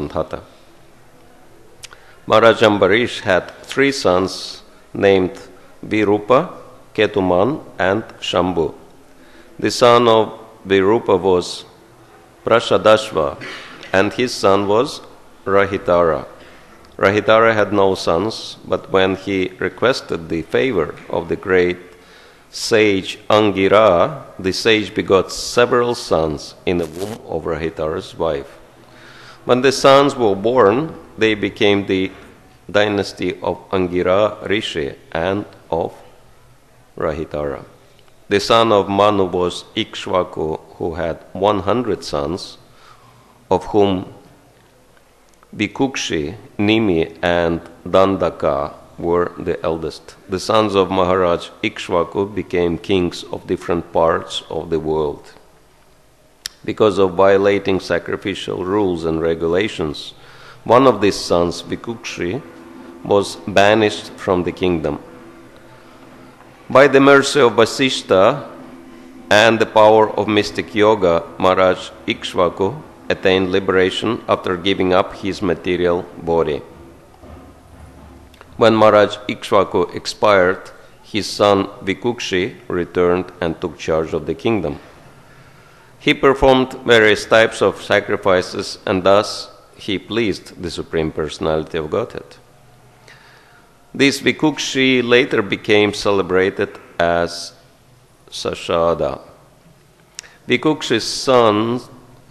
Mandhata. Maharaj Ambarish had 3 sons named Virupa, Ketuman and Shambhu. The son of Virupa was Prashadashva and his son was Rahitara. Rahitara had no sons, but when he requested the favor of the great sage Angira, the sage begot several sons in the womb of Rahitara's wife. When the sons were born, they became the dynasty of Angira Rishi and of Rahitara. The son of Manu was Ikshvaku, who had 100 sons, of whom Bhikukshi, Nimi, and Dandaka were the eldest. The sons of Maharaj Ikshvaku became kings of different parts of the world. Because of violating sacrificial rules and regulations, one of these sons, Bhikukshi, was banished from the kingdom. By the mercy of Vasishta and the power of mystic yoga, Maharaj Ikshvaku attained liberation after giving up his material body. When Maharaj Ikshvaku expired, his son Bhikukshi returned and took charge of the kingdom. He performed various types of sacrifices and thus he pleased the Supreme Personality of Godhead. This Bhikukshi later became celebrated as Sashada. Bhikukshi's son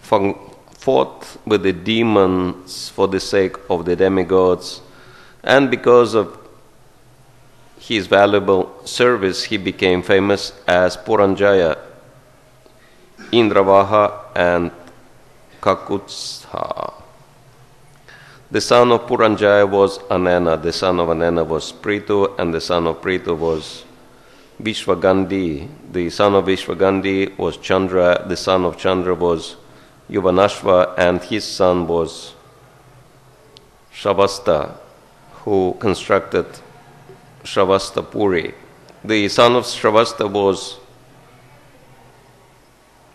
fought with the demons for the sake of the demigods, and because of his valuable service, he became famous as Puranjaya, Indravaha, and Kakutsha. The son of Puranjaya was Anena, the son of Anena was Prithu, and the son of Prithu was Vishwagandhi. The son of Vishwagandhi was Chandra, the son of Chandra was Yuvanashva, and his son was Shavasta, who constructed Shavastapuri. The son of Shavasta was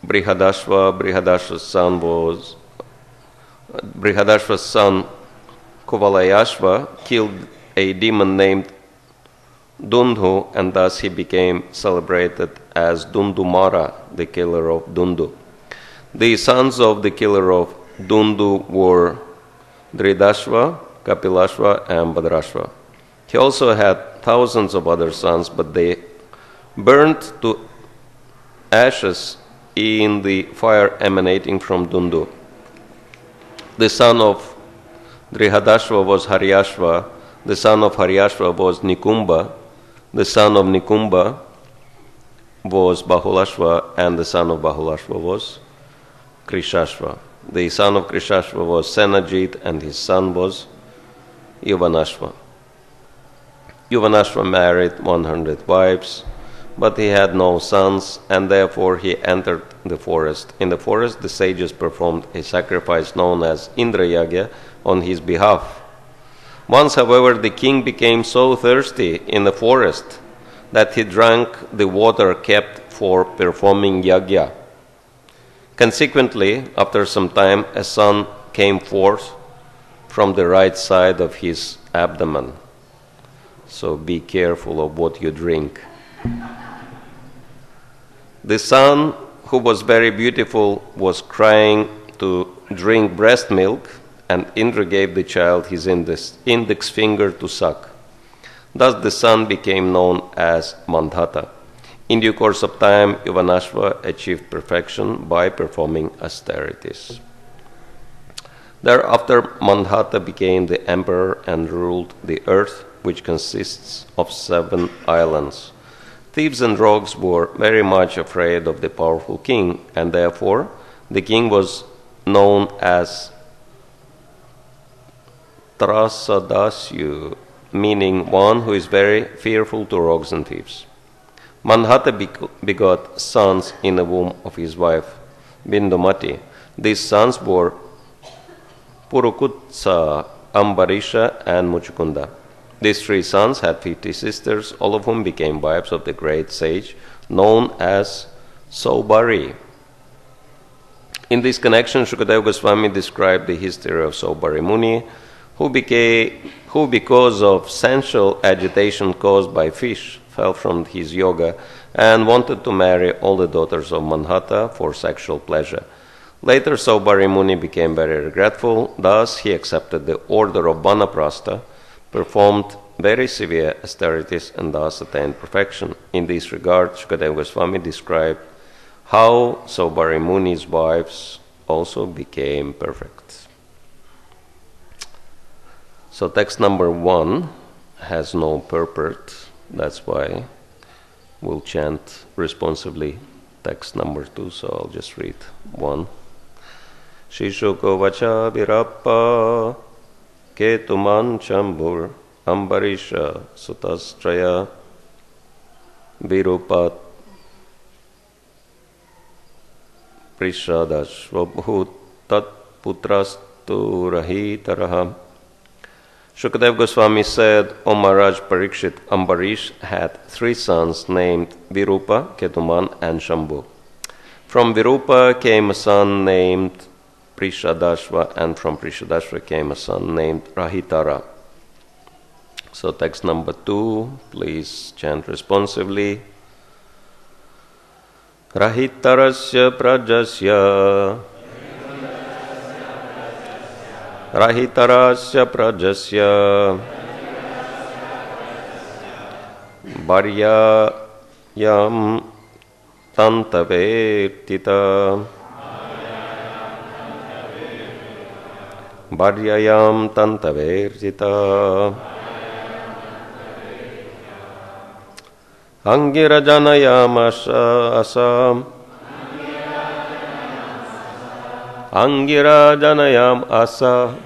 Brihadashva. Brihadashva's son Kuvalayashva killed a demon named Dundhu, and thus he became celebrated as Dundumara, the killer of Dundu. The sons of the killer of Dundu were Dridashva, Kapilashva, and Bhadrashva. He also had thousands of other sons, but they burned to ashes in the fire emanating from Dundu. The son of Drihadashva was Haryashva, the son of Haryashva was Nikumba, the son of Nikumba was Bahulashva, and the son of Bahulashva was Krishashva. The son of Krishashva was Senajit, and his son was Yuvanashva. Yuvanashva married 100 wives, but he had no sons, and therefore he entered the forest. In the forest, the sages performed a sacrifice known as Indra Yagya on his behalf. Once, however, the king became so thirsty in the forest that he drank the water kept for performing yagya. Consequently, after some time, a son came forth from the right side of his abdomen. So be careful of what you drink. The son, who was very beautiful, was crying to drink breast milk, and Indra gave the child his index finger to suck. Thus the son became known as Mandhata. In due course of time, Yuvanashva achieved perfection by performing austerities. Thereafter, Mandhata became the emperor and ruled the earth, which consists of 7 islands. Thieves and rogues were very much afraid of the powerful king, and therefore the king was known as Trasadasyu, meaning one who is very fearful to rogues and thieves. Mandhata begot sons in the womb of his wife, Bindumati. These sons were Purukutsa, Ambarisha, and Muchukunda. These 3 sons had 50 sisters, all of whom became wives of the great sage known as Saubari. In this connection, Shukadeva Goswami described the history of Saubhari Muni, who, because of sensual agitation caused by fish, fell from his yoga and wanted to marry all the daughters of Manhattan for sexual pleasure. Later, Saubhari Muni became very regretful. Thus, he accepted the order of Vanaprastha, performed very severe austerities, and thus attained perfection. In this regard, Shukadeva Goswami described how Saubhari Muni's wives also became perfect. So text number 1 has no purport. That's why we'll chant responsively text number 2. So I'll just read 1. Shishuko vacha virappa ketuman chambur ambarisha sutastraya virupat prishadashvabhut tat putrastu rahitaraha. Shukadeva Goswami said, O Maharaj Parikshit, Ambarish had 3 sons named Virupa, Ketuman, and Shambhu. From Virupa came a son named Prishadashva, and from Prishadashva came a son named Rahitara. So text number 2, please chant responsively. Rahitarasya prajasya Rahitarasya prajasya Bharyayam tantavetita Bharyayam tantavetita Angirajanayam asam Angirajanayam asa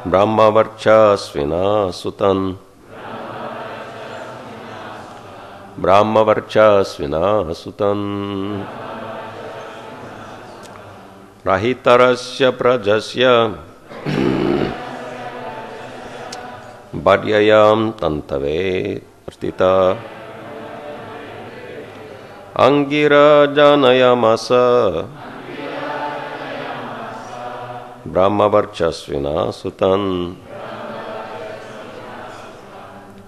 Brahmavarchasvina sutan Brahmavarchasvina sutan Rahitarasya prajasya Bharyayam tantave artita Angirajanayamasa Brahmavarchasvina sutan.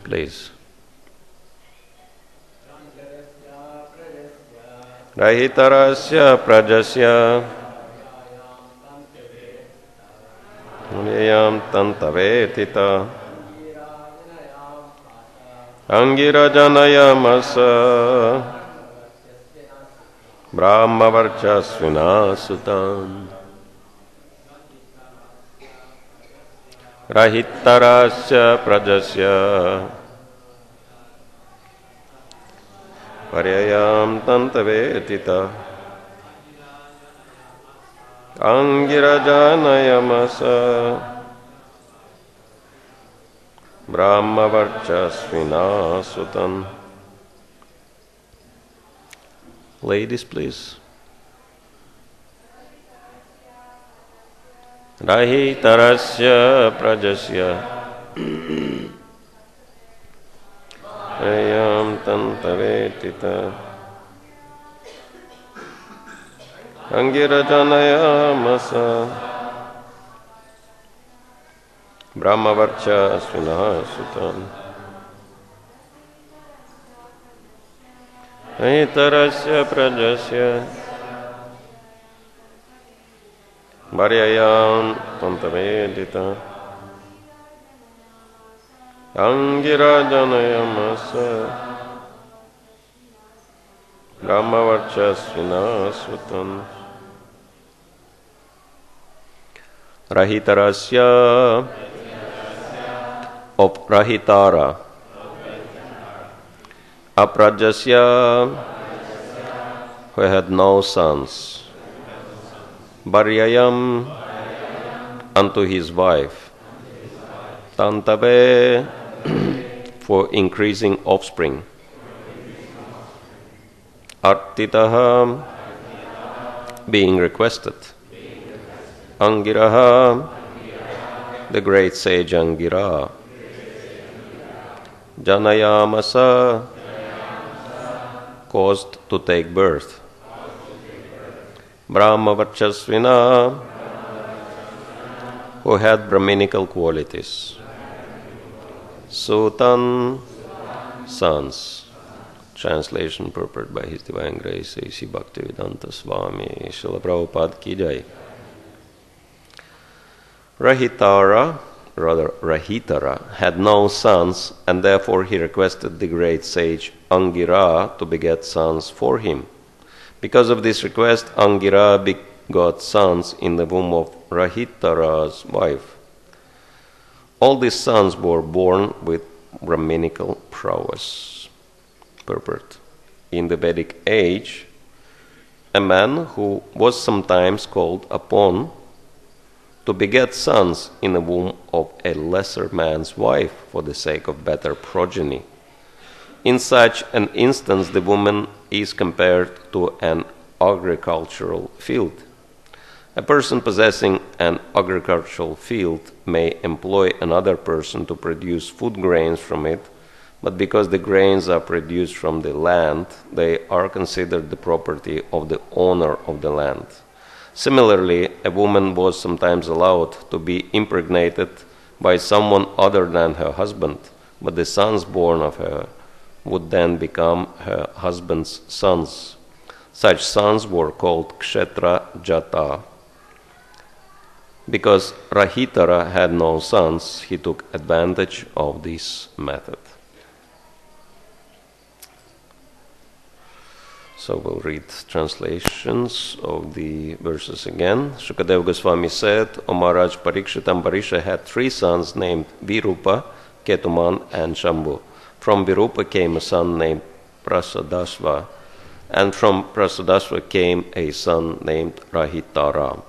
Please. Rahitarasya prajasya Bharyayam tantave tita Angirajanayamasa Brahmavarchasvina sutan. Rahitarasya prajasya Bharyayam tantavetita Angirajanayamasa Brahmavarchasvina sutan. Ladies, please. Rahitarasya prajasya Ayam tantavetita Angirajanayamasa Brahmavarchasvina sutan. Rahitarasya prajasya Bharyayam tantavedita Angirajanayamasa Brahmavarchasvina sutan. Rahitarasya of Rahitara Aprajasya who had no sons Bharyayam unto his wife Tantave for increasing offspring Artitaha being requested Angiraha the great sage Angira Janayamasa caused to take birth Brahmavarchasvina, who had Brahminical qualities. Sutan, sons. Translation purport by His Divine Grace A.C. Bhaktivedanta Swami Srila Prabhupada Ki Jai. Rahitara had no sons, and therefore he requested the great sage Angira to beget sons for him. Because of this request, Angira begot sons in the womb of Rahitara's wife. All these sons were born with Brahminical prowess. Purport. In the Vedic age, a man who was sometimes called upon to beget sons in the womb of a lesser man's wife for the sake of better progeny. In such an instance, the woman is compared to an agricultural field. A person possessing an agricultural field may employ another person to produce food grains from it, but because the grains are produced from the land, they are considered the property of the owner of the land. Similarly, a woman was sometimes allowed to be impregnated by someone other than her husband, but the sons born of her would then become her husband's sons. Such sons were called Kshetra Jata. Because Rahitara had no sons, he took advantage of this method. So we'll read translations of the verses again. Shukadeva Goswami said, O Maharaj, Parikshit Ambarisha had 3 sons named Virupa, Ketuman, and Shambhu. From Virupa came a son named Prasadasva, and from Prasadasva came a son named Rahitara.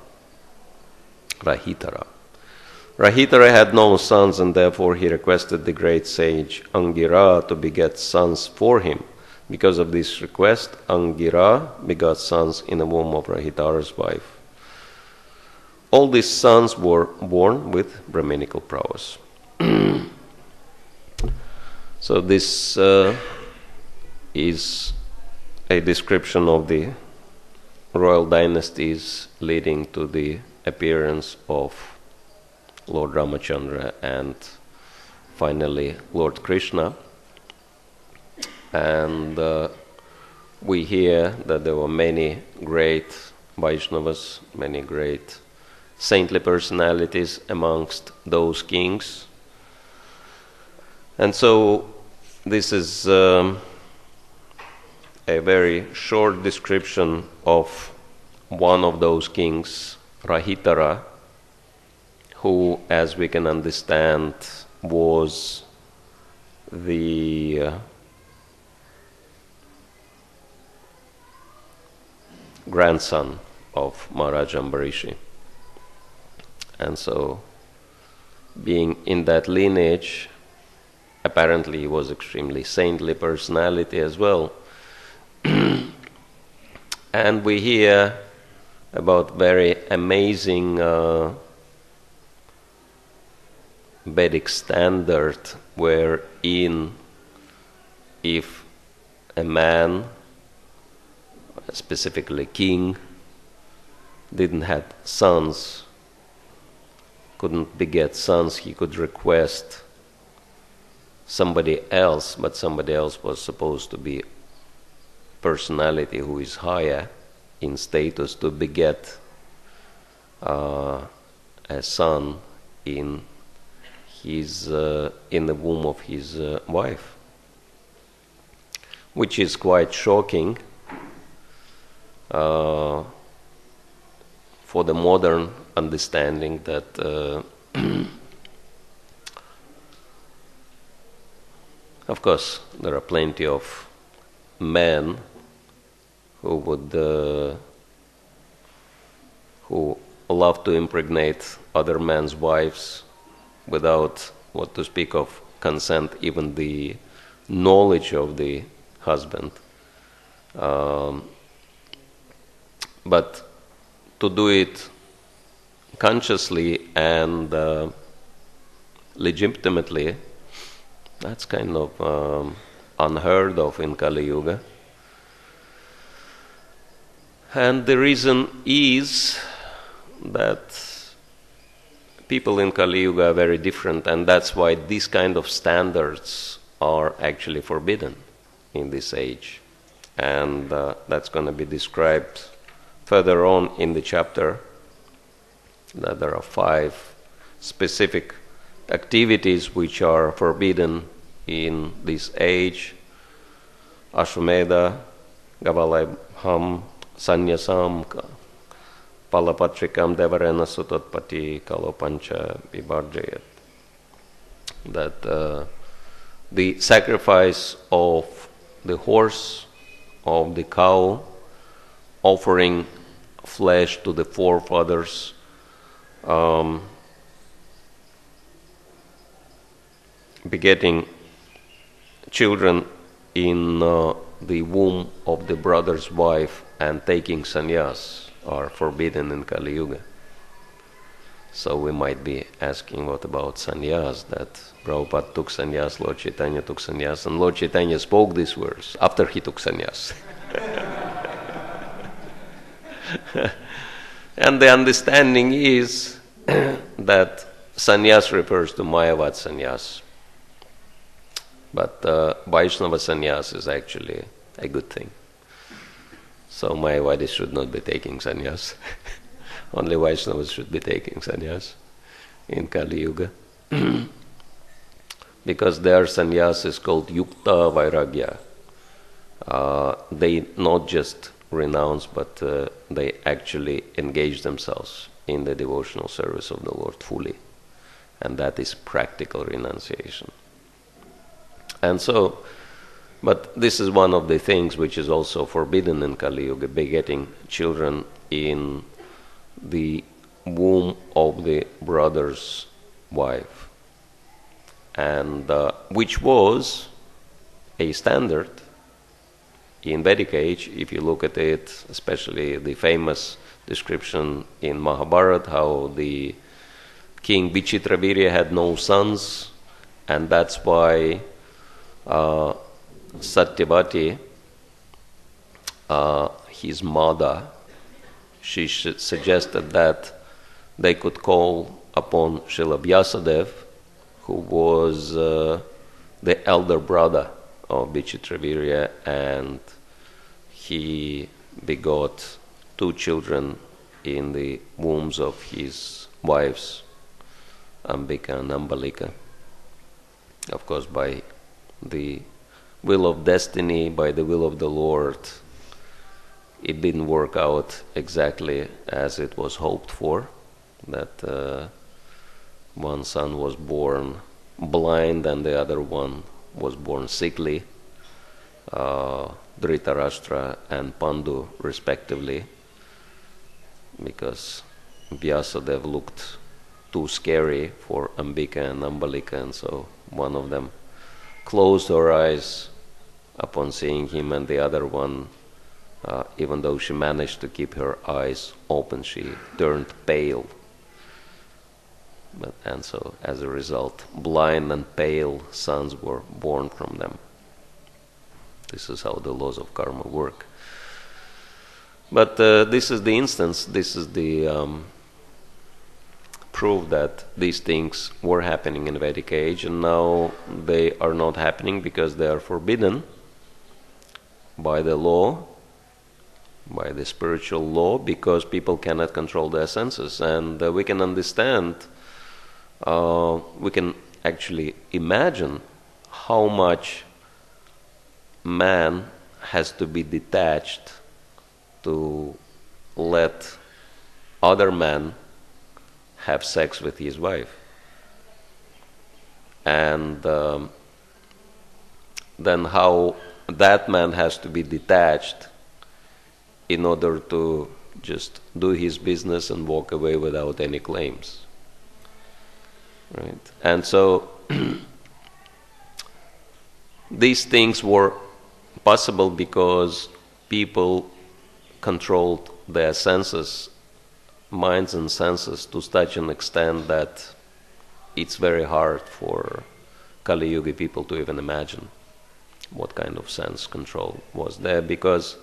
Rahitara had no sons, and therefore he requested the great sage Angira to beget sons for him. Because of this request, Angira begot sons in the womb of Rahitara's wife. All these sons were born with Brahminical prowess. So this is a description of the royal dynasties leading to the appearance of Lord Ramachandra and finally Lord Krishna. And we hear that there were many great Vaishnavas, many great saintly personalities amongst those kings. And so this is a very short description of one of those kings, Rahitara, who, as we can understand, was the grandson of Maharaj Ambarishi. And so, being in that lineage, apparently he was extremely saintly personality as well. And we hear about very amazing Vedic standard wherein if a man, specifically king, didn't have sons, couldn't beget sons, he could request somebody else, but somebody else was supposed to be personality who is higher in status to beget a son in the womb of his wife, which is quite shocking for the modern understanding that of course there are plenty of men who would who love to impregnate other men's wives without, what to speak of, consent, even the knowledge of the husband. But to do it consciously and legitimately, that's kind of unheard of in Kali Yuga. And the reason is that people in Kali Yuga are very different, and that's why these kind of standards are actually forbidden in this age. And that's going to be described further on in the chapter, that there are 5 specific activities which are forbidden in this age: Ashwamedha, Gavalabham, Sanyasam, Palapatrikam, Devarena Sutotpati, Kalopancha, Vibharjayat. That the sacrifice of the horse, of the cow, offering flesh to the forefathers, begetting children in the womb of the brother's wife, and taking sannyas are forbidden in Kali Yuga. So we might be asking, what about sannyas? That Prabhupada took sannyas, Lord Chaitanya took sannyas, and Lord Chaitanya spoke these words after he took sannyas. And the understanding is that sannyas refers to Mayavad sannyas. But Vaishnava sannyas is actually a good thing. So Mayavadis should not be taking sannyas. Only Vaishnavas should be taking sannyas in Kali Yuga. Because their sannyas is called Yukta Vairagya. They not just renounce, but they actually engage themselves in the devotional service of the Lord fully. And that is practical renunciation. And so, but this is one of the things which is also forbidden in Kali Yuga, begetting children in the womb of the brother's wife, and which was a standard in Vedic age. If you look at it, especially the famous description in Mahabharata, how the king Vichitravirya had no sons, and that's why Satyavati, his mother, she suggested that they could call upon Srila Vyasadeva, who was the elder brother of Vichitravirya, and he begot 2 children in the wombs of his wives, Ambika and Ambalika. Of course, by the will of destiny, by the will of the Lord, it didn't work out exactly as it was hoped for, that one son was born blind and the other one was born sickly, Dhritarashtra and Pandu respectively, because Vyasadeva looked too scary for Ambika and Ambalika, and so one of them closed her eyes upon seeing him, and the other one, even though she managed to keep her eyes open, she turned pale. And so, as a result, blind and pale sons were born from them. This is how the laws of karma work. But this is the instance, this is the proof that these things were happening in Vedic age, and now they are not happening because they are forbidden by the law, by the spiritual law, because people cannot control their senses. And we can understand, we can actually imagine how much man has to be detached to let other men have sex with his wife. And then how that man has to be detached in order to just do his business and walk away without any claims. Right? And so these things were possible because people controlled their senses, minds and senses, to such an extent that it's very hard for Kali Yuga people to even imagine what kind of sense control was there, because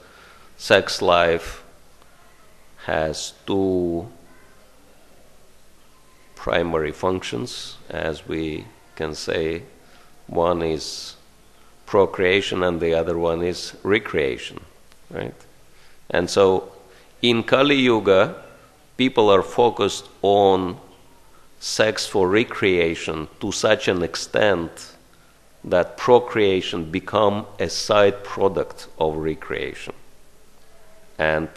sex life has two primary functions, as we can say. One is procreation and the other one is recreation, right? And so in Kali Yuga, people are focused on sex for recreation to such an extent that procreation become a side product of recreation. And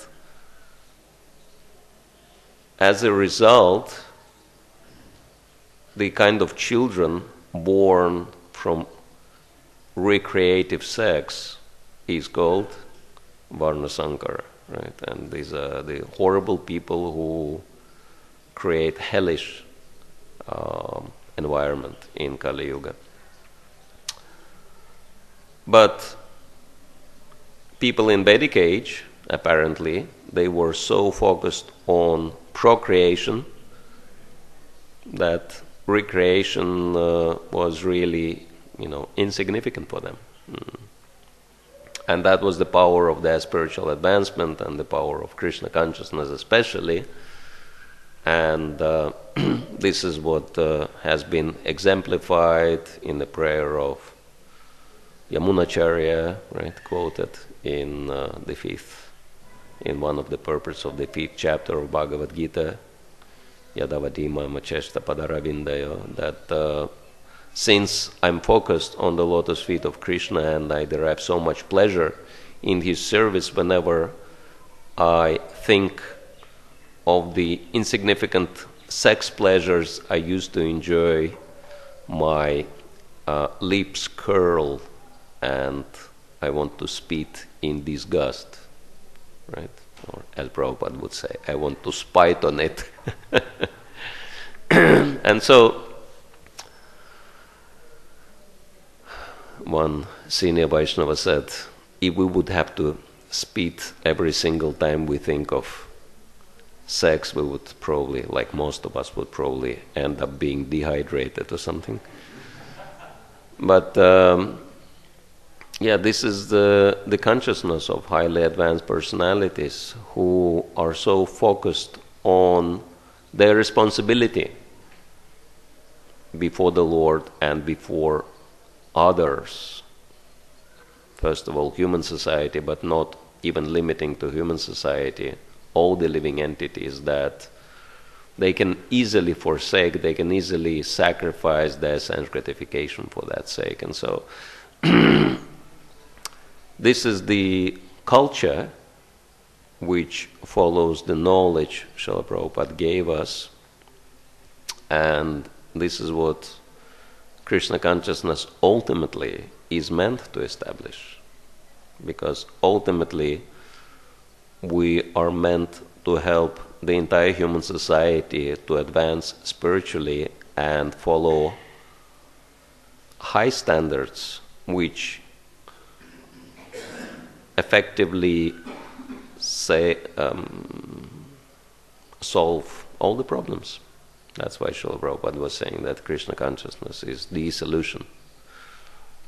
as a result, the kind of children born from recreative sex is called Varnasankara, right? And these are the horrible people who create hellish environment in Kali Yuga. But people in Vedic age, apparently, they were so focused on procreation that recreation was really, insignificant for them. And that was the power of their spiritual advancement and the power of Krishna consciousness especially. And this is what has been exemplified in the prayer of Yamunacharya, right, quoted in in one of the purports of the 5th chapter of Bhagavad Gita, Yadavadima Macheshta Padaravindayo, that since I'm focused on the lotus feet of Krishna and I derive so much pleasure in his service whenever I think of the insignificant sex pleasures I used to enjoy, my lips curl and I want to spit in disgust, right? Or as Prabhupada would say, I want to spite on it. And so one senior Vaishnava said, if we would have to spit every single time we think of sex, we would probably, like most of us, would probably end up being dehydrated or something. But this is the consciousness of highly advanced personalities who are so focused on their responsibility before the Lord and before others. First of all, human society, but not even limiting to human society, all the living entities, that they can easily forsake, they can easily sacrifice their sense gratification for that sake. And so this is the culture which follows the knowledge Srila Prabhupada gave us, and this is what Krishna consciousness ultimately is meant to establish, because ultimately we are meant to help the entire human society to advance spiritually and follow high standards which effectively solve all the problems. That's why Srila Prabhupada was saying that Krishna consciousness is the solution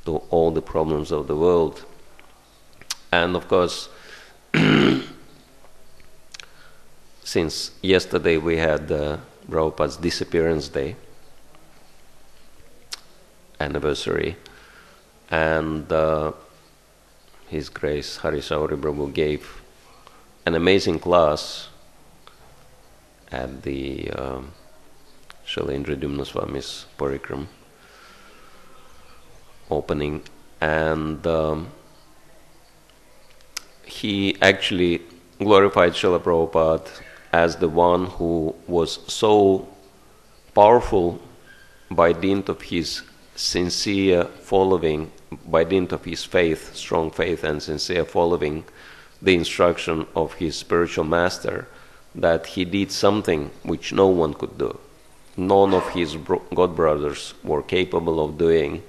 to all the problems of the world. And of course, since yesterday we had Prabhupada's disappearance day, anniversary, and His Grace Harisauri Prabhu gave an amazing class at the Srila Indradumna Swami's Parikram opening, and he actually glorified Srila Prabhupada as the one who was so powerful by dint of his sincere following, by dint of his faith, strong faith and sincere following the instruction of his spiritual master, that he did something which no one could do. None of his god brothers were capable of doing,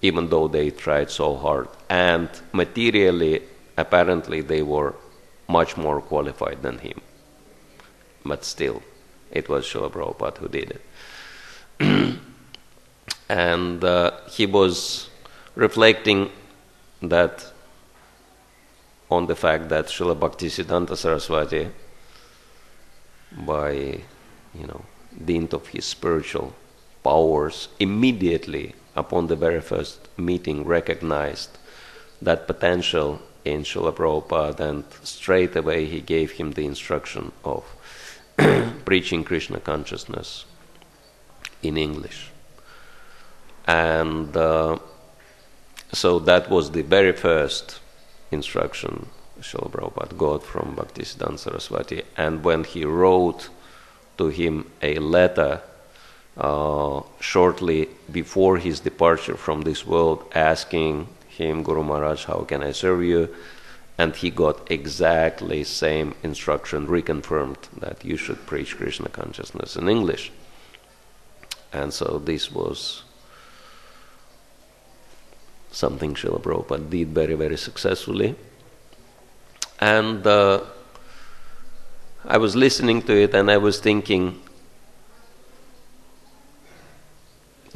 even though they tried so hard. And materially, apparently, they were much more qualified than him. But still, it was Srila Prabhupada who did it. And he was reflecting that on the fact that Srila Bhaktisiddhanta Saraswati by, dint of his spiritual powers, immediately upon the very first meeting recognized that potential in Srila Prabhupada, and straight away he gave him the instruction of preaching Krishna consciousness in English. And so that was the very first instruction Srila Prabhupada got from Bhaktisiddhanta Saraswati. And when he wrote to him a letter shortly before his departure from this world, asking him, Guru Maharaj, how can I serve you? And he got exactly same instruction reconfirmed, that you should preach Krishna consciousness in English. And so this was something Srila Prabhupada did very, very successfully. And I was listening to it and I was thinking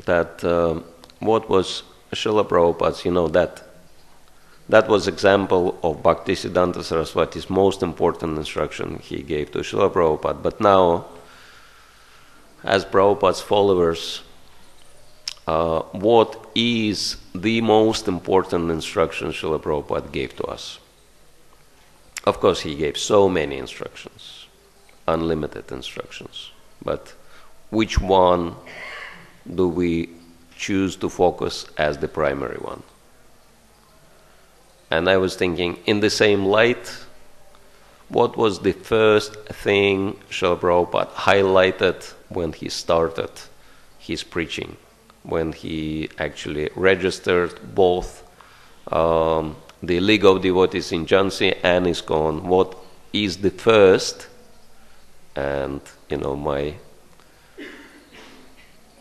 that what was Srila Prabhupada's, that was example of Bhaktisiddhanta Saraswati's most important instruction he gave to Srila Prabhupada. But now, as Prabhupada's followers, what is the most important instruction Srila Prabhupada gave to us? Of course, he gave so many instructions, unlimited instructions. But which one do we choose to focus as the primary one? And I was thinking, in the same light, what was the first thing Srila Prabhupada highlighted when he started his preaching? When he actually registered both the League of Devotees in Jhansi and ISKCON, what is the first? And my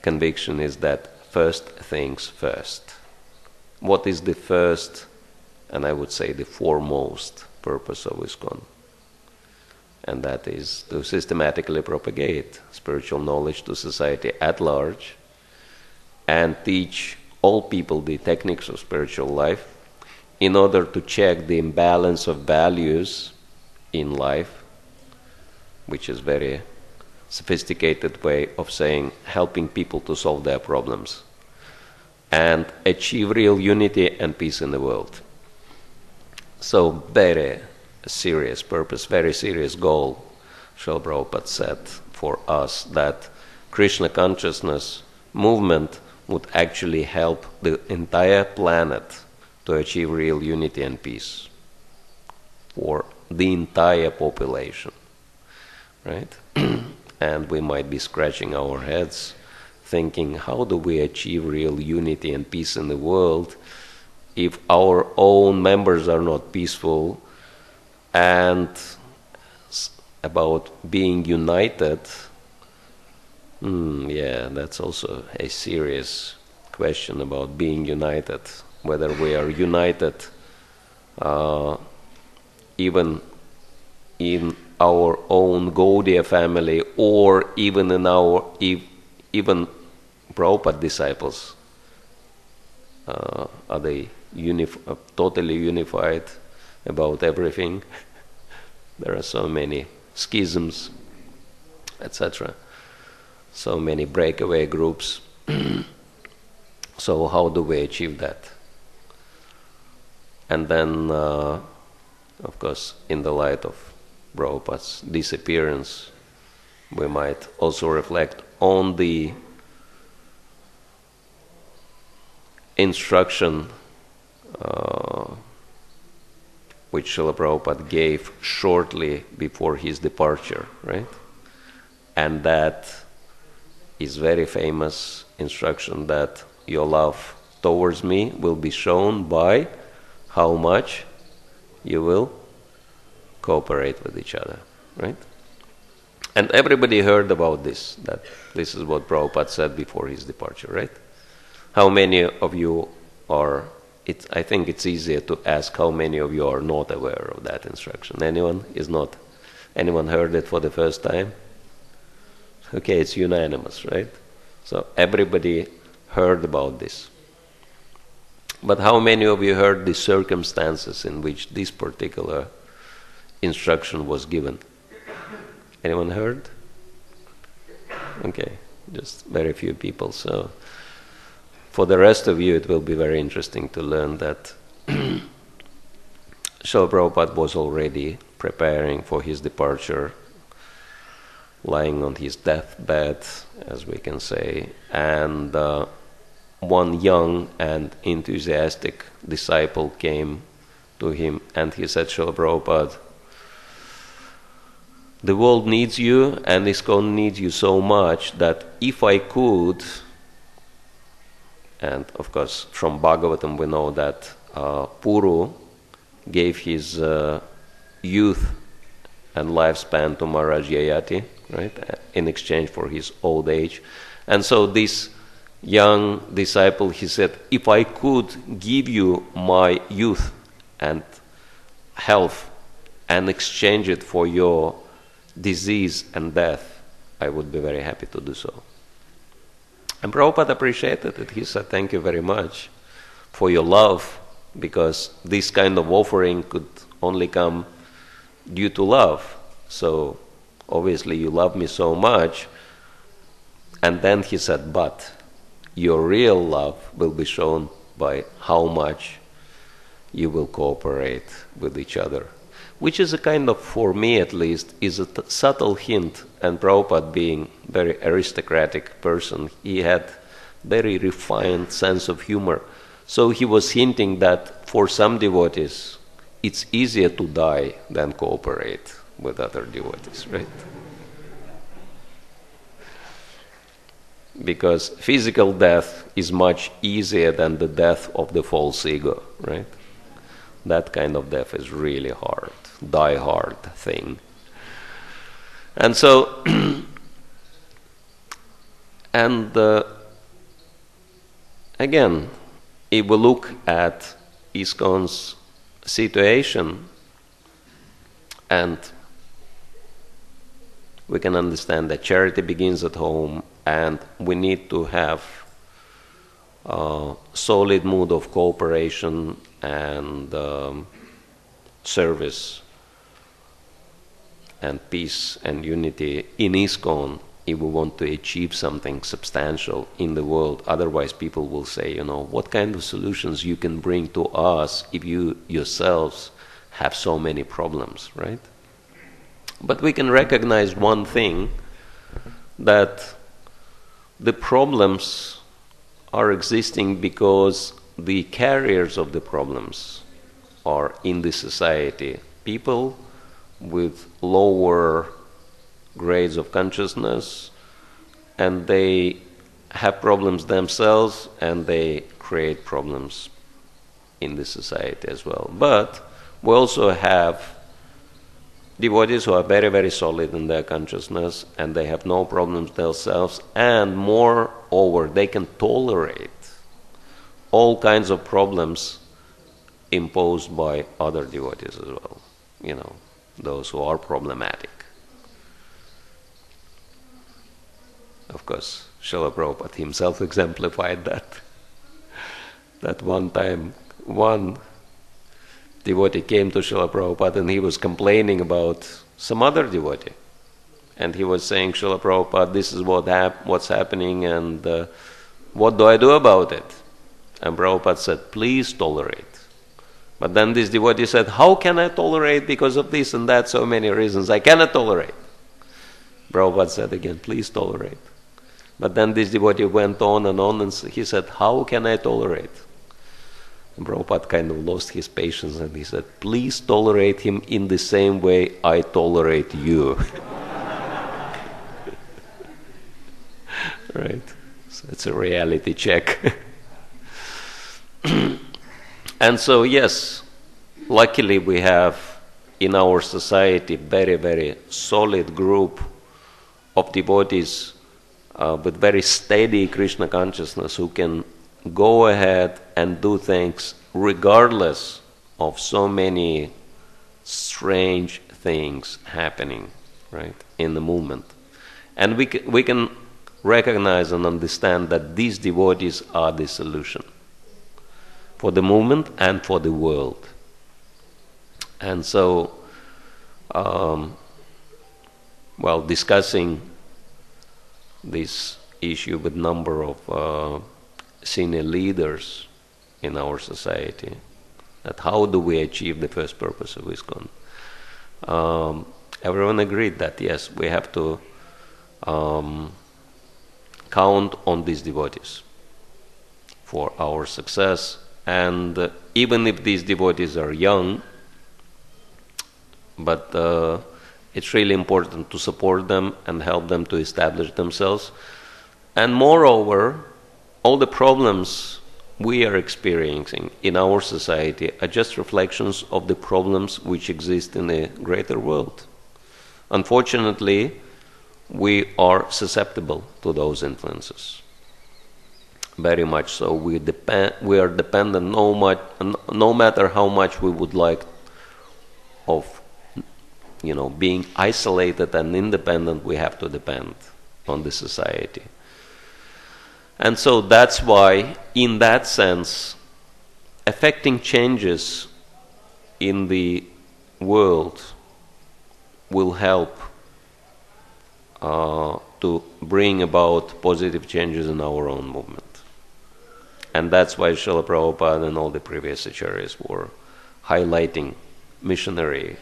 conviction is that first things first. What is the first, and I would say the foremost purpose of ISKCON? And that is to systematically propagate spiritual knowledge to society at large and teach all people the techniques of spiritual life in order to check the imbalance of values in life, which is very sophisticated way of saying helping people to solve their problems and achieve real unity and peace in the world. So very serious purpose, very serious goal Srila Prabhupada set for us, that Krishna consciousness movement would actually help the entire planet to achieve real unity and peace for the entire population, right? And we might be scratching our heads thinking, how do we achieve real unity and peace in the world if our own members are not peaceful? And about being united, that's also a serious question about being united, whether we are united even in our own Gaudiya family, or even in even Prabhupada disciples. Are they totally unified about everything? There are so many schisms, etc. So many breakaway groups. So how do we achieve that? And then, of course, in the light of Prabhupada's disappearance, we might also reflect on the instruction which Srila Prabhupada gave shortly before his departure, right? And that is very famous instruction, that your love towards me will be shown by how much you will cooperate with each other, right? And everybody heard about this, that this is what Prabhupada said before his departure, right? How many of you are, I think it's easier to ask how many of you are not aware of that instruction. Anyone is not? Anyone heard it for the first time? Okay, it's unanimous, right? So everybody heard about this. But how many of you heard the circumstances in which this particular instruction was given? Anyone heard? Okay, just very few people. So for the rest of you, it will be very interesting to learn that Srila Prabhupada was already preparing for his departure, lying on his deathbed, as we can say, and one young and enthusiastic disciple came to him and he said, Srila Prabhupada, the world needs you and ISKCON needs you so much that if I could, and of course from Bhagavatam we know that Puru gave his youth and lifespan to Maharaj Yayati, right, in exchange for his old age. And so this young disciple, he said, if I could give you my youth and health and exchange it for your disease and death, I would be very happy to do so. And Prabhupada appreciated it. He said, thank you very much for your love, because this kind of offering could only come due to love. So obviously you love me so much. And then he said, but your real love will be shown by how much you will cooperate with each other. Which is a kind of, for me at least, is a subtle hint. And Prabhupada, being a very aristocratic person, he had very refined sense of humor. So he was hinting that for some devotees, it's easier to die than cooperate with other devotees, right? Because physical death is much easier than the death of the false ego, right? That kind of death is really hard, die-hard thing. And so, again, if we look at ISKCON's situation, and we can understand that charity begins at home, and we need to have a solid mood of cooperation and service and peace and unity in ISKCON if we want to achieve something substantial in the world. Otherwise people will say, what kind of solutions you can bring to us if you yourselves have so many problems, right? But we can recognize one thing, that the problems are existing because the carriers of the problems are in the society. People with lower grades of consciousness, and they have problems themselves and they create problems in the society as well. But we also have devotees who are very, very solid in their consciousness and they have no problems themselves, and moreover, they can tolerate all kinds of problems imposed by other devotees as well, those who are problematic. Of course, Srila Prabhupada himself exemplified that. That one time, one devotee came to Srila Prabhupada and he was complaining about some other devotee. And he was saying, Srila Prabhupada, this is what's happening, and what do I do about it? And Prabhupada said, please tolerate. But then this devotee said, how can I tolerate because of this and that, so many reasons? I cannot tolerate. Prabhupada said again, please tolerate. But then this devotee went on, and he said, how can I tolerate? And Prabhupada kind of lost his patience and he said, please tolerate him in the same way I tolerate you. Right? So it's a reality check. And so, yes, luckily we have in our society very, very solid group of devotees with very steady Krishna consciousness who can go ahead and do things regardless of so many strange things happening, right, in the movement. And we can recognize and understand that these devotees are the solution for the movement and for the world. And so while discussing this issue with number of senior leaders in our society, that how do we achieve the first purpose of ISKCON? Everyone agreed that yes, we have to count on these devotees for our success, and even if these devotees are young, but it's really important to support them and help them to establish themselves. And moreover, all the problems we are experiencing in our society are just reflections of the problems which exist in the greater world. Unfortunately, we are susceptible to those influences. Very much so. We are dependent no matter how much we would like of being isolated and independent, we have to depend on the society. And so that's why, in that sense, affecting changes in the world will help to bring about positive changes in our own movement. And that's why Srila Prabhupada and all the previous acharyas were highlighting missionary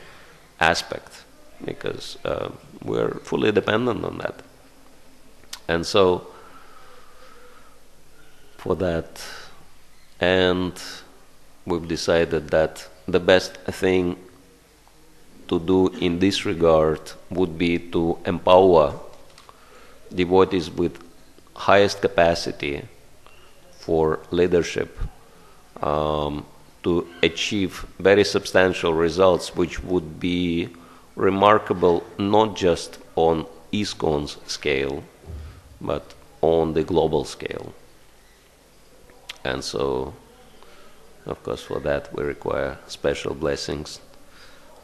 aspect, because we're fully dependent on that. And so, for that, and we've decided that the best thing to do in this regard would be to empower devotees with highest capacity for leadership to achieve very substantial results, which would be remarkable not just on ISKCON's scale, but on the global scale. And so, of course, for that we require special blessings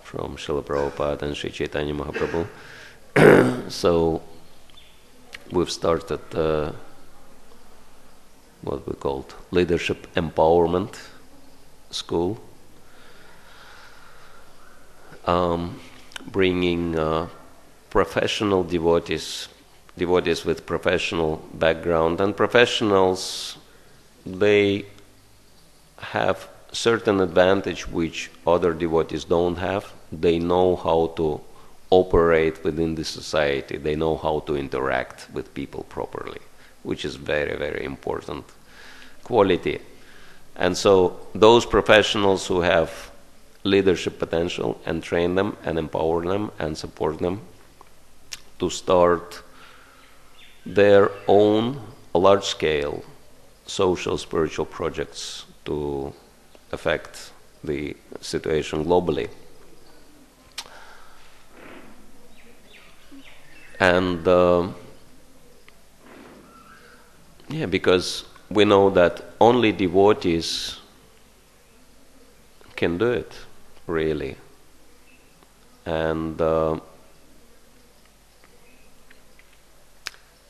from Srila Prabhupada and Sri Chaitanya Mahaprabhu. So, we've started what we called Leadership Empowerment School, bringing professional devotees with professional background, and professionals, they have certain advantage which other devotees don't have. They know how to operate within the society. They know how to interact with people properly, which is very, very important quality. And so those professionals who have leadership potential, and train them and empower them and support them to start their own large-scale social spiritual projects to affect the situation globally. And because we know that only devotees can do it, really. And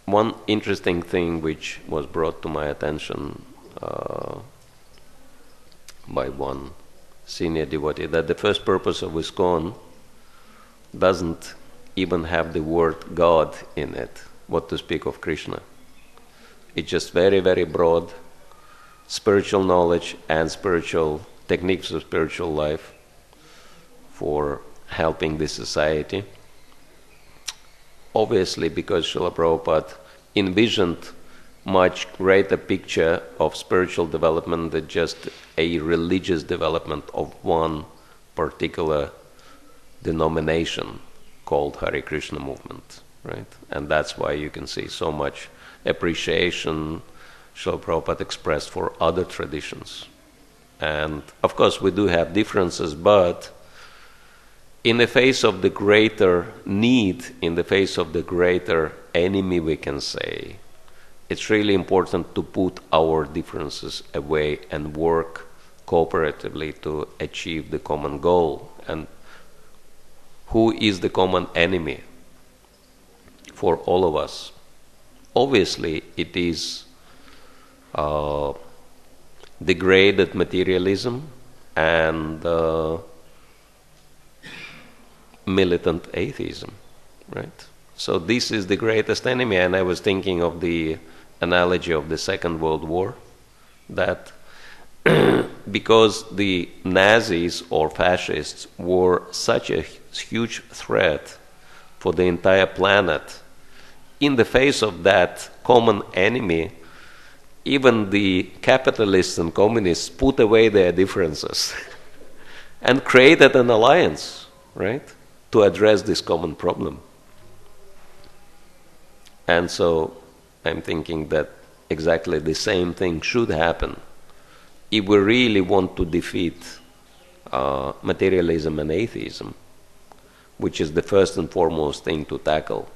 one interesting thing which was brought to my attention by one senior devotee, that the first purpose of ISKCON doesn't even have the word God in it, what to speak of Krishna. It's just very, very broad spiritual knowledge and spiritual techniques of spiritual life for helping the society. Obviously, because Srila Prabhupada envisioned much greater picture of spiritual development than just a religious development of one particular denomination called Hare Krishna movement, right? And that's why you can see so much appreciation Srila Prabhupada expressed for other traditions. And of course we do have differences, but in the face of the greater need, in the face of the greater enemy, we can say, it's really important to put our differences away and work cooperatively to achieve the common goal. And who is the common enemy for all of us? Obviously, it is degraded materialism and militant atheism, right? So this is the greatest enemy, and I was thinking of the analogy of the Second World War, that because the Nazis or fascists were such a huge threat for the entire planet, in the face of that common enemy, even the capitalists and communists put away their differences and created an alliance, right, to address this common problem. And so I'm thinking that exactly the same thing should happen if we really want to defeat materialism and atheism, which is the first and foremost thing to tackle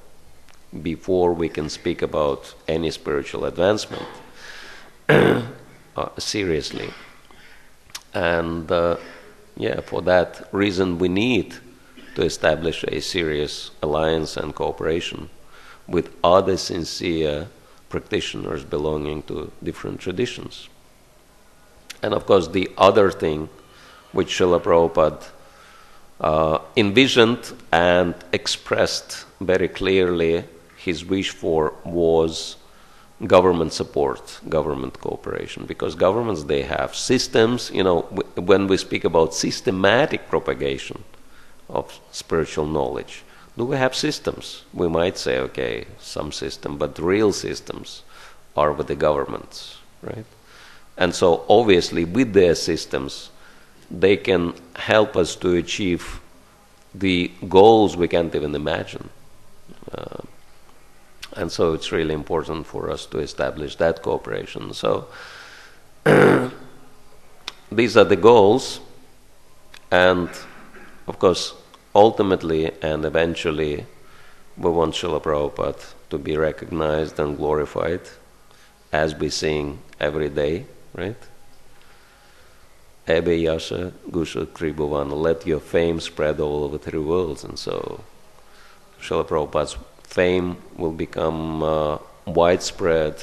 before we can speak about any spiritual advancement seriously. And for that reason we need to establish a serious alliance and cooperation with other sincere practitioners belonging to different traditions. And of course the other thing which Srila Prabhupada envisioned and expressed very clearly his wish for was government support, government cooperation, because governments, they have systems. When we speak about systematic propagation of spiritual knowledge, do we have systems? We might say, okay, some system, but real systems are with the governments, right? And so obviously with their systems, they can help us to achieve the goals we can't even imagine. And so it's really important for us to establish that cooperation. So these are the goals, and of course ultimately and eventually we want Srila Prabhupada to be recognized and glorified, as we sing every day, right? Ebe Yasha Gusha Tribhuvana, let your fame spread all over 3 worlds. And so Srila Prabhupada's fame will become widespread.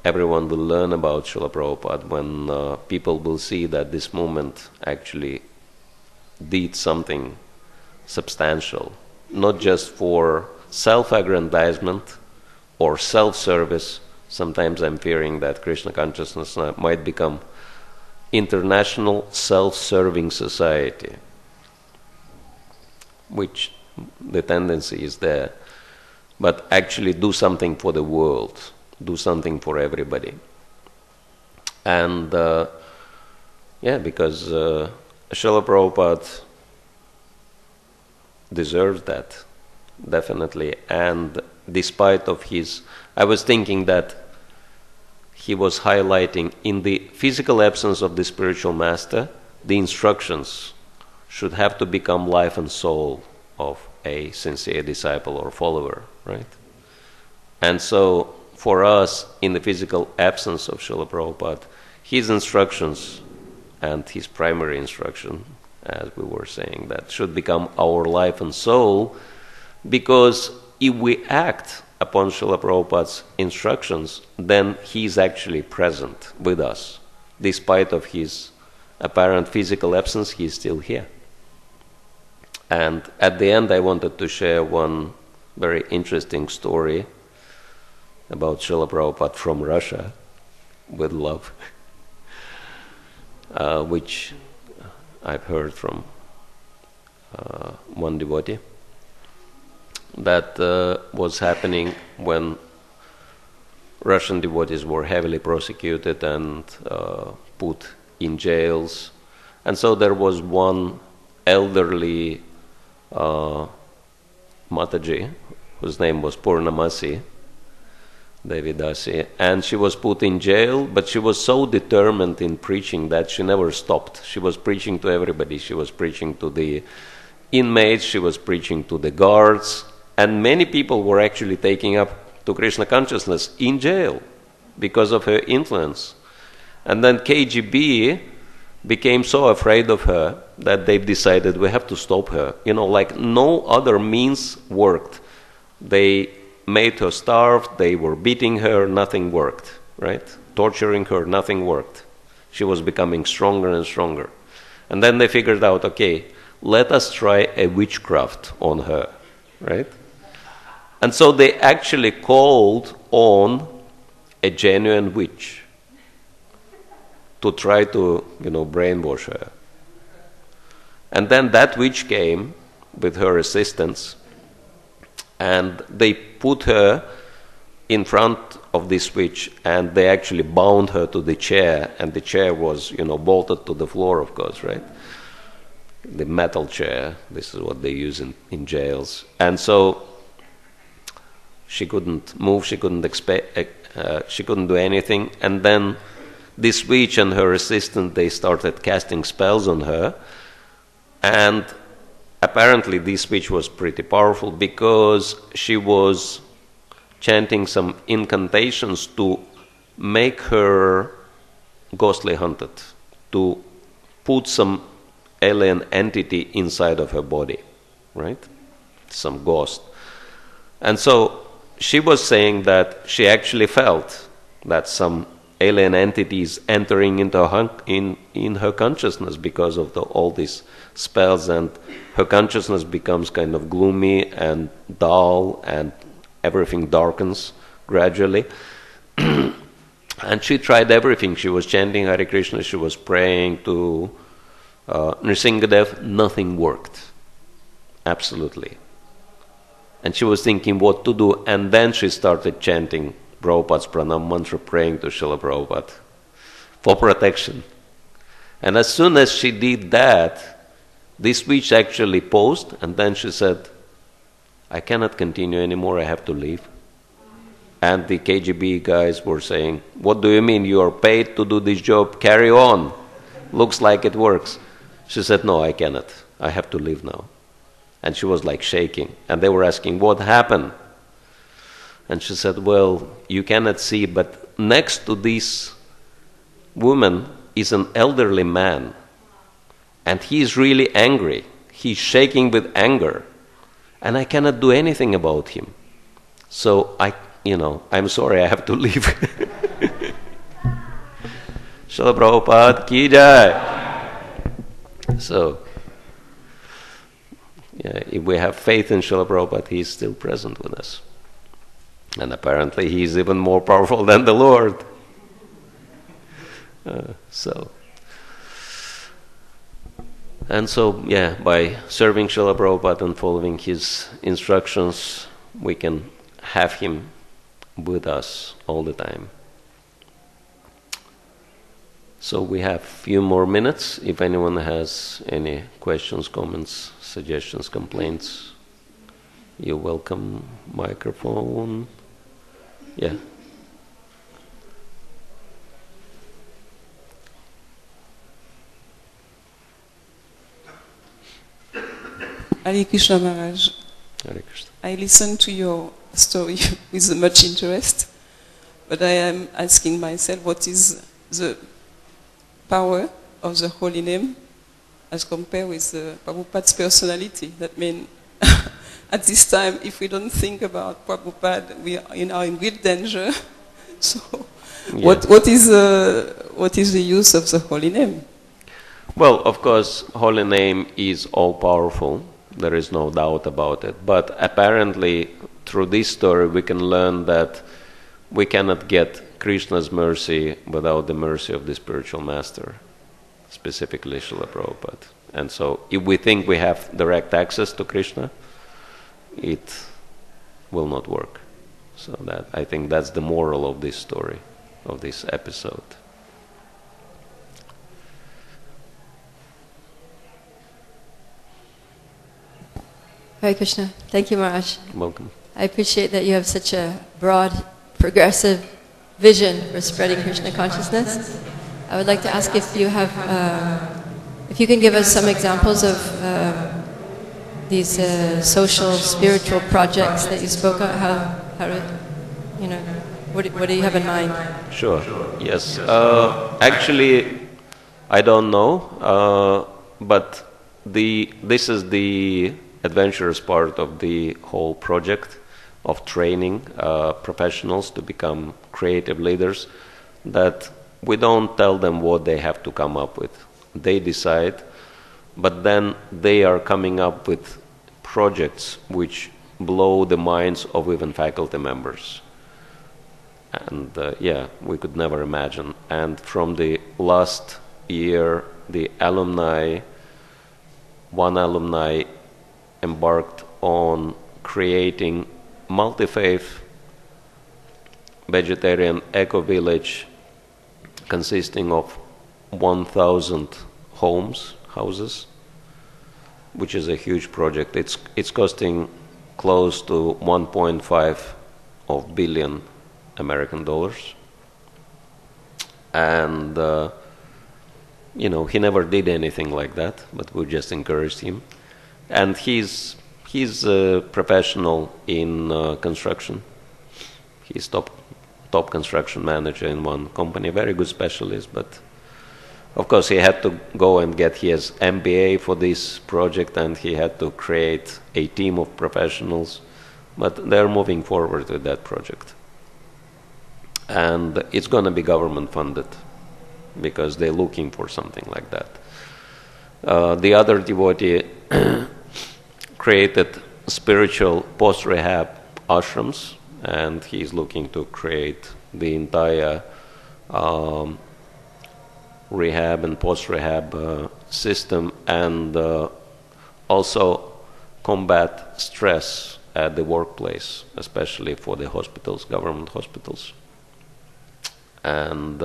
Everyone will learn about Srila Prabhupada when people will see that this movement actually did something substantial, not just for self-aggrandizement or self-service. Sometimes I'm fearing that Krishna consciousness might become international self-serving society, which the tendency is there, but actually do something for the world, do something for everybody. And because Srila Prabhupada deserves that, definitely. And despite of his, I was thinking that he was highlighting in the physical absence of the spiritual master, the instructions should have to become life and soul of a sincere disciple or follower, right? And so for us, in the physical absence of Srila Prabhupada, his instructions and his primary instruction, as we were saying, that should become our life and soul, because if we act upon Srila Prabhupada's instructions, then he is actually present with us. Despite of his apparent physical absence, he is still here. And at the end, I wanted to share one very interesting story about Srila Prabhupada from Russia, with love, which I've heard from one devotee, that was happening when Russian devotees were heavily prosecuted and put in jails. And so there was one elderly Mataji, whose name was Purnamasi Devidasi, and she was put in jail, but she was so determined in preaching that she never stopped. She was preaching to everybody. She was preaching to the inmates, she was preaching to the guards, and many people were actually taking up to Krishna consciousness in jail because of her influence. And then KGB became so afraid of her that they've decided we have to stop her. Like no other means worked. They made her starve, they were beating her, nothing worked, right? Torturing her, nothing worked. She was becoming stronger and stronger. And then they figured out, okay, let us try a witchcraft on her, right? And so they actually called on a genuine witch to try to, brainwash her. And then that witch came with her assistants, and they put her in front of this witch, and they actually bound her to the chair, and the chair was, bolted to the floor, of course, right? The metal chair. This is what they use in jails. And so she couldn't move, she couldn't do anything. And then this witch and her assistant, they started casting spells on her. And apparently this witch was pretty powerful because she was chanting some incantations to make her ghostly haunted, to put some alien entity inside of her body, right? Some ghost. And so she was saying that she actually felt that some alien entity is entering into in her consciousness because of all these spells, and her consciousness becomes kind of gloomy and dull, and everything darkens gradually. And she tried everything. She was chanting Hare Krishna, she was praying to Nrsingadev. Nothing worked. Absolutely. And she was thinking what to do, and then she started chanting Prabhupada's pranam mantra, praying to Srila Prabhupada for protection. And as soon as she did that, this witch actually paused, and then she said, I cannot continue anymore, I have to leave. And the KGB guys were saying, what do you mean? You are paid to do this job, carry on. Looks like it works. She said, no, I cannot. I have to leave now. And she was like shaking. And they were asking, what happened? And she said, well, you cannot see, but next to this woman is an elderly man. And he is really angry. He's shaking with anger. And I cannot do anything about him. So I'm sorry, I have to leave. Srila Prabhupada ki jai. So, if we have faith in Srila Prabhupada, he is still present with us. And apparently he is even more powerful than the Lord. And so, by serving Srila Prabhupada and following his instructions, we can have him with us all the time. So we have a few more minutes. If anyone has any questions, comments, suggestions, complaints, you're welcome. Microphone. Yeah. Hare Krishna Maharaj. Hare Krishna. I listened to your story with much interest, but I am asking myself, what is the power of the holy name as compared with Prabhupada's personality? That means at this time, if we don't think about Prabhupada, we are in great danger. So, what is the use of the holy name? Well, of course, holy name is all-powerful. There is no doubt about it. But apparently, through this story, we can learn that we cannot get Krishna's mercy without the mercy of the spiritual master, specifically Srila Prabhupada. And so, if we think we have direct access to Krishna, it will not work. So I think that's the moral of this story, of this episode. Hare Krishna. Thank you, Maharaj. Welcome. I appreciate that you have such a broad, progressive vision for spreading Krishna consciousness. I would like to ask if you have, if you can give us some examples of these social, spiritual projects that you spoke of. What do you have in mind? Sure. Yes. Actually, I don't know, but this is the adventurous part of the whole project of training professionals to become creative leaders, that we don't tell them what they have to come up with. They decide, but then they are coming up with projects which blow the minds of even faculty members. And we could never imagine. And from the last year, one alumni embarked on creating multi-faith vegetarian eco-village consisting of 1,000 houses, which is a huge project. It's costing close to 1.5 billion American dollars. And he never did anything like that, but we just encouraged him. And he's a professional in construction. He's top construction manager in one company, very good specialist, but of course he had to go and get his MBA for this project, and he had to create a team of professionals, but they're moving forward with that project. And it's going to be government funded because they're looking for something like that. The other devotee created spiritual post-rehab ashrams, and he's looking to create the entire rehab and post-rehab system, and also combat stress at the workplace, especially for the hospitals, government hospitals. And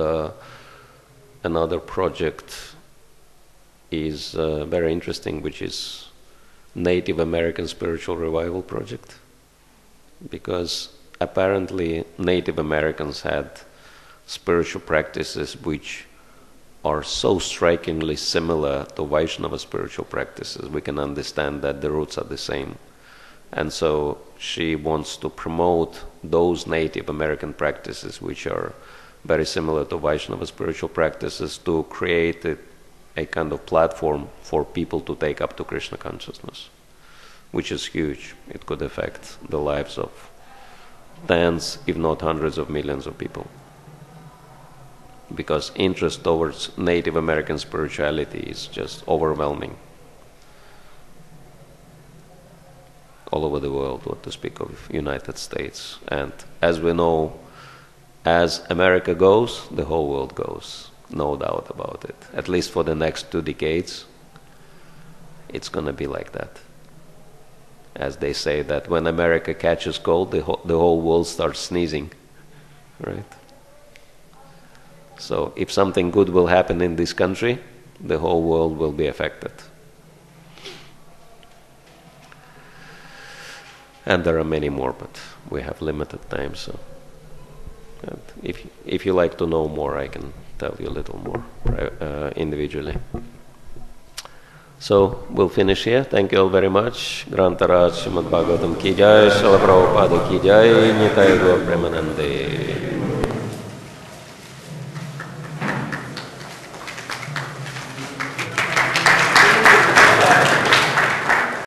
another project is very interesting, which is Native American Spiritual Revival Project, because apparently Native Americans had spiritual practices which are so strikingly similar to Vaishnava spiritual practices. We can understand that the roots are the same. And so she wants to promote those Native American practices which are very similar to Vaishnava spiritual practices, to create a kind of platform for people to take up to Krishna consciousness, which is huge. It could affect the lives of tens, if not hundreds of millions of people. Because interest towards Native American spirituality is just overwhelming all over the world, what to speak of United States. And as we know, as America goes, the whole world goes, no doubt about it. At least for the next 2 decades, it's going to be like that. As they say that when America catches cold, the whole world starts sneezing, right? So if something good will happen in this country, the whole world will be affected. And there are many more, but we have limited time, so if you like to know more, I can tell you a little more individually. So we'll finish here. Thank you all very much. Grantaraj Srimad Bhagavatam ki jai, Srila Prabhupada ki jai, Nitai Gaur Premanande.